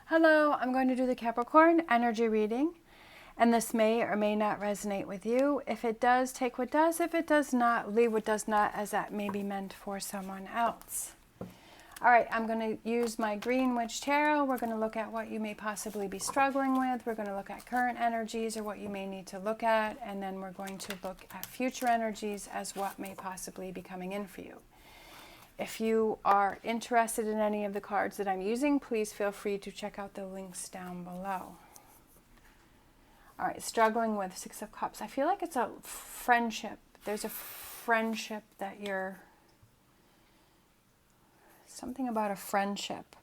Hello, I'm going to do the Capricorn energy reading, and this may or may not resonate with you. If it does, take what does. If it does not, leave what does not, as that may be meant for someone else. All right, I'm going to use my Green Witch Tarot. We're going to look at what you may possibly be struggling with. We're going to look at current energies or what you may need to look at, and then we're going to look at future energies as what may possibly be coming in for you. If you are interested in any of the cards that I'm using, please feel free to check out the links down below. All right, struggling with Six of Cups. I feel like it's a friendship. There's a friendship that you're... Something about a friendship.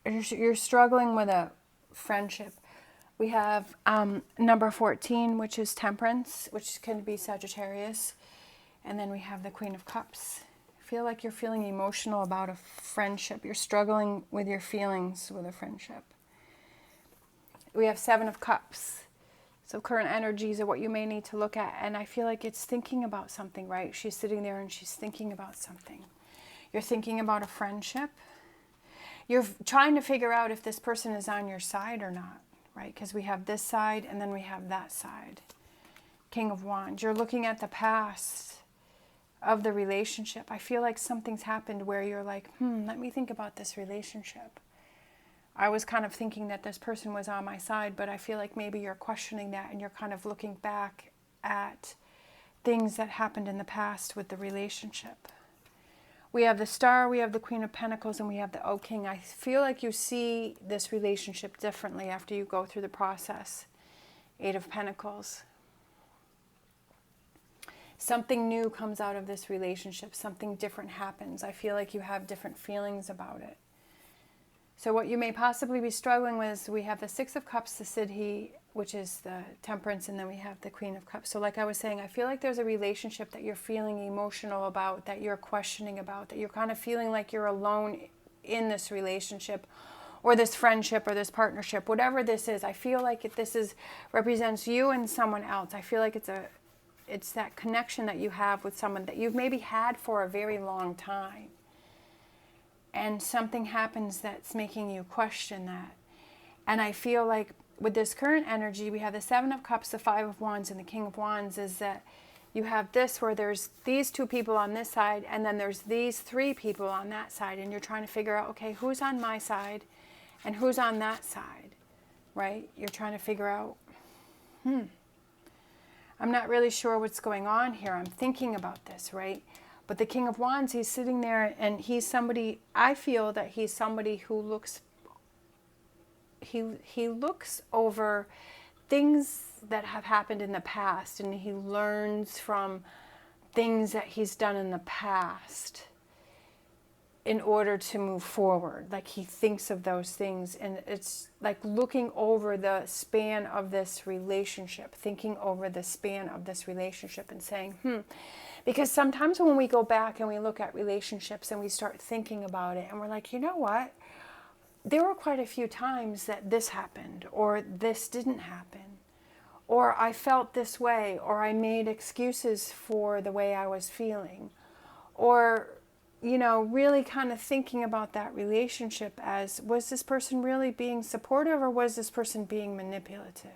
You're struggling with a friendship. We have number 14, which is Temperance, which can be Sagittarius. And then we have the Queen of Cups. I feel like you're feeling emotional about a friendship. You're struggling with your feelings with a friendship. We have Seven of Cups. So current energies are what you may need to look at. And I feel like it's thinking about something, right? She's sitting there and she's thinking about something. You're thinking about a friendship. You're trying to figure out if this person is on your side or not, right? Because we have this side and then we have that side. King of Wands. You're looking at the past of the relationship. I feel like something's happened where you're like, let me think about this relationship. I was kind of thinking that this person was on my side, but I feel like maybe you're questioning that and you're kind of looking back at things that happened in the past with the relationship. We have the Star, we have the Queen of Pentacles, and we have the O King. I feel like you see this relationship differently after you go through the process. Eight of Pentacles. Something new comes out of this relationship. Something different happens. I feel like you have different feelings about it. So what you may possibly be struggling with is we have the Six of Cups, the Siddhi, which is the Temperance, and then we have the Queen of Cups. So like I was saying, I feel like there's a relationship that you're feeling emotional about, that you're questioning about, that you're kind of feeling like you're alone in this relationship or this friendship or this partnership, whatever this is. I feel like represents you and someone else. I feel like it's that connection that you have with someone that you've maybe had for a very long time. And something happens that's making you question that. And I feel like with this current energy, we have the Seven of Cups, the Five of Wands, and the King of Wands, is that you have this where there's these two people on this side, and then there's these three people on that side, and you're trying to figure out, okay, who's on my side and who's on that side, right? You're trying to figure out, I'm not really sure what's going on here. I'm thinking about this, right? But the King of Wands, he's sitting there and he's somebody, I feel that he's somebody who looks, he looks over things that have happened in the past, and he learns from things that he's done in the past in order to move forward. Like he thinks of those things, and it's like looking over the span of this relationship, thinking over the span of this relationship and saying, because sometimes when we go back and we look at relationships and we start thinking about it and we're like, you know what? There were quite a few times that this happened or this didn't happen, or I felt this way, or I made excuses for the way I was feeling, or, you know, really kind of thinking about that relationship as, was this person really being supportive or was this person being manipulative,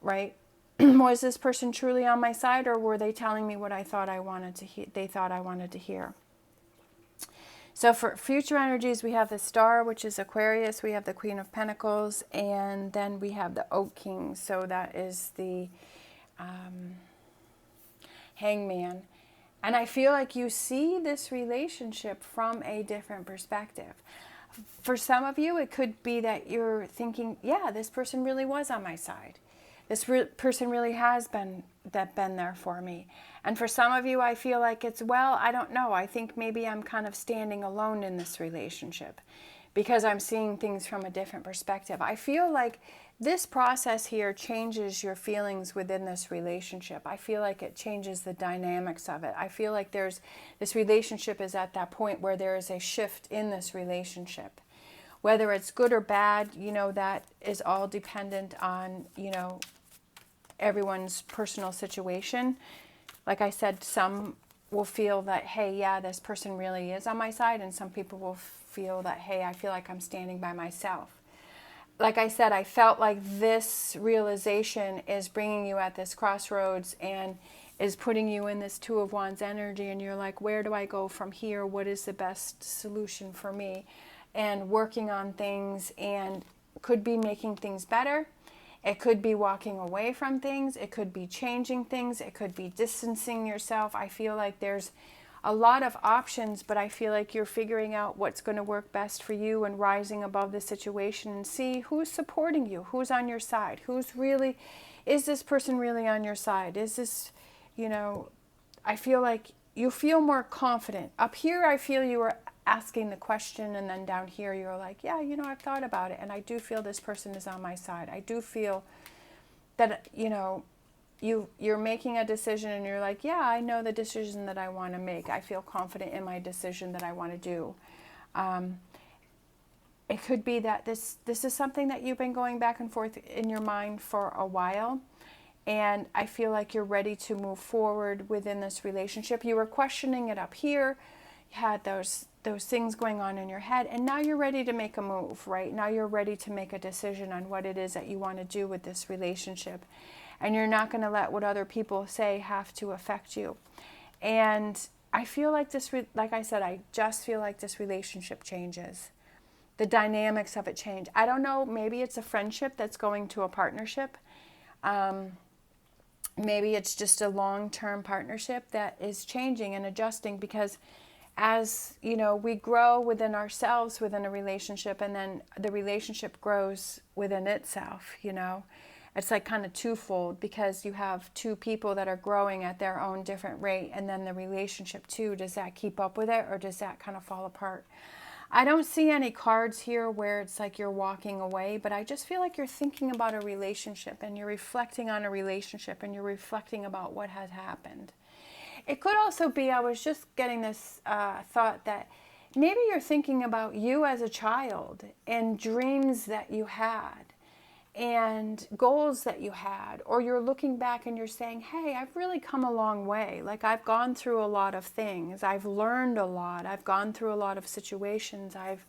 right? Was this person truly on my side, or were they telling me what I thought I wanted to hear? They thought I wanted to hear. So for future energies, we have the Star, which is Aquarius. We have the Queen of Pentacles, and then we have the Oak King. So that is the Hangman. And I feel like you see this relationship from a different perspective. For some of you, it could be that you're thinking, yeah, this person really was on my side. This person really has been there for me. And for some of you, I feel like it's, well, I don't know. I think maybe I'm kind of standing alone in this relationship because I'm seeing things from a different perspective. I feel like this process here changes your feelings within this relationship. I feel like it changes the dynamics of it. I feel like this relationship is at that point where there is a shift in this relationship. Whether it's good or bad, you know, that is all dependent on, you know, everyone's personal situation. Like I said, some will feel that, hey, yeah, this person really is on my side. And some people will feel that, hey, I feel like I'm standing by myself. Like I said, I felt like this realization is bringing you at this crossroads and is putting you in this Two of Wands energy. And you're like, where do I go from here? What is the best solution for me? And working on things, and could be making things better. It could be walking away from things. It could be changing things. It could be distancing yourself. I feel like there's a lot of options, but I feel like you're figuring out what's going to work best for you and rising above the situation and see who's supporting you, who's on your side, is this person really on your side? Is this, I feel like you feel more confident. Up here, I feel you are asking the question, and then down here, you're like, yeah, I've thought about it, and I do feel this person is on my side. I do feel that, you're making a decision and you're like, yeah, I know the decision that I want to make. I feel confident in my decision that I want to do. It could be that this is something that you've been going back and forth in your mind for a while. And I feel like you're ready to move forward within this relationship. You were questioning it up here. You had those things going on in your head. And now you're ready to make a move, right? Now you're ready to make a decision on what it is that you want to do with this relationship. And you're not going to let what other people say have to affect you. And I feel like like I said, I just feel like this relationship changes. The dynamics of it change. I don't know, maybe it's a friendship that's going to a partnership. Maybe it's just a long-term partnership that is changing and adjusting, because as we grow within ourselves within a relationship, and then the relationship grows within itself. It's like kind of twofold, because you have two people that are growing at their own different rate, and then the relationship too, does that keep up with it, or does that kind of fall apart? I don't see any cards here where it's like you're walking away, but I just feel like you're thinking about a relationship, and you're reflecting on a relationship, and you're reflecting about what has happened. It could also be, I was just getting this thought that maybe you're thinking about you as a child and dreams that you had and goals that you had, or you're looking back and you're saying, hey, I've really come a long way. Like, I've gone through a lot of things. I've learned a lot. I've gone through a lot of situations. I've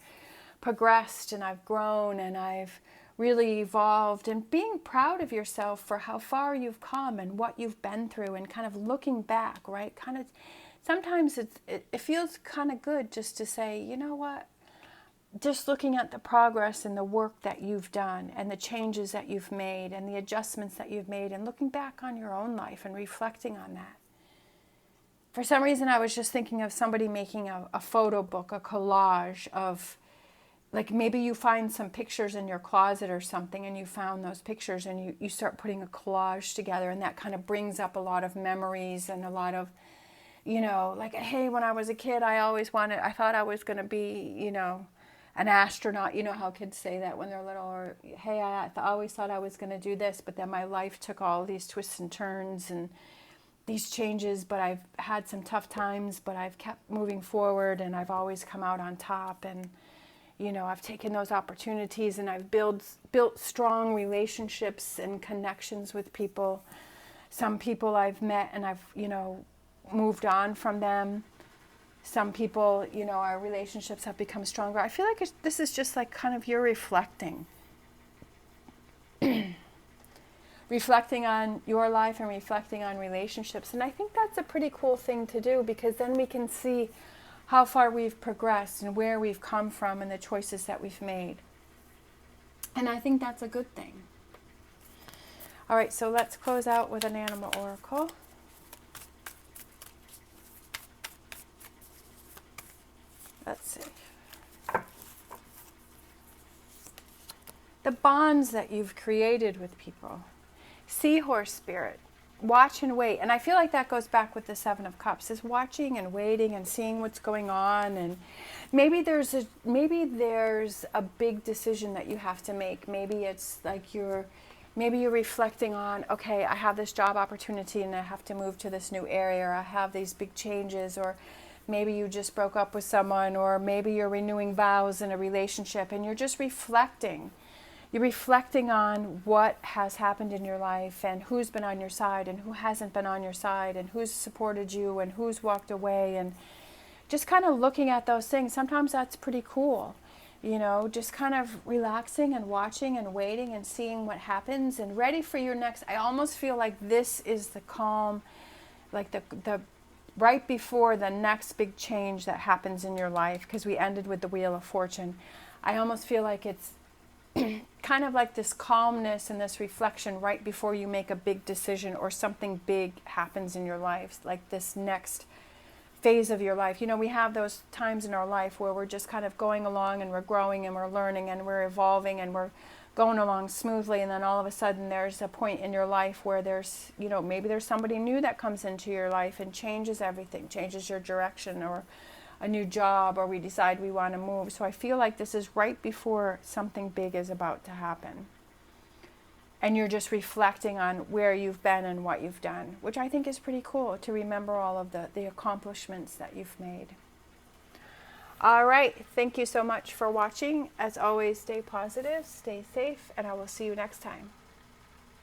progressed and I've grown and I've really evolved, and being proud of yourself for how far you've come and what you've been through, and kind of looking back, right? Kind of, sometimes it feels kind of good just to say, you know what? Just looking at the progress and the work that you've done and the changes that you've made and the adjustments that you've made, and looking back on your own life and reflecting on that. For some reason, I was just thinking of somebody making a photo book, a collage of, like, maybe you find some pictures in your closet or something, and you found those pictures, and you start putting a collage together, and that kind of brings up a lot of memories and a lot of, like, hey, when I was a kid, I thought I was going to be, an astronaut. You know how kids say that when they're little, or, hey, I always thought I was going to do this, but then my life took all these twists and turns and these changes, but I've had some tough times, but I've kept moving forward, and I've always come out on top, and, I've taken those opportunities, and I've built strong relationships and connections with people. Some people I've met and I've, moved on from them. Some people, our relationships have become stronger. I feel like this is just like kind of you're reflecting. Reflecting on your life and reflecting on relationships. And I think that's a pretty cool thing to do, because then we can see how far we've progressed and where we've come from and the choices that we've made. And I think that's a good thing. All right, so let's close out with an animal oracle. Let's see. The bonds that you've created with people. Seahorse spirit. Watch and wait. And I feel like that goes back with the Seven of Cups, is watching and waiting and seeing what's going on. And maybe there's a big decision that you have to make. Maybe it's like maybe you're reflecting on, okay, I have this job opportunity and I have to move to this new area, or I have these big changes, or maybe you just broke up with someone, or maybe you're renewing vows in a relationship and you're just reflecting. you're reflecting on what has happened in your life and who's been on your side and who hasn't been on your side and who's supported you and who's walked away, and just kind of looking at those things. Sometimes that's pretty cool, you know, just kind of relaxing and watching and waiting and seeing what happens and ready for your next. I almost feel like this is the calm, like the right before the next big change that happens in your life, because we ended with the Wheel of Fortune. I almost feel like it's kind of like this calmness and this reflection right before you make a big decision or something big happens in your life, like this next phase of your life. You know, we have those times in our life where we're just kind of going along and we're growing and we're learning and we're evolving and we're going along smoothly, and then all of a sudden there's a point in your life where there's, you know, maybe there's somebody new that comes into your life and changes everything, changes your direction, or a new job, or we decide we want to move. So I feel like this is right before something big is about to happen. And you're just reflecting on where you've been and what you've done, which I think is pretty cool, to remember all of the accomplishments that you've made. All right, thank you so much for watching. As always, stay positive, stay safe, and I will see you next time.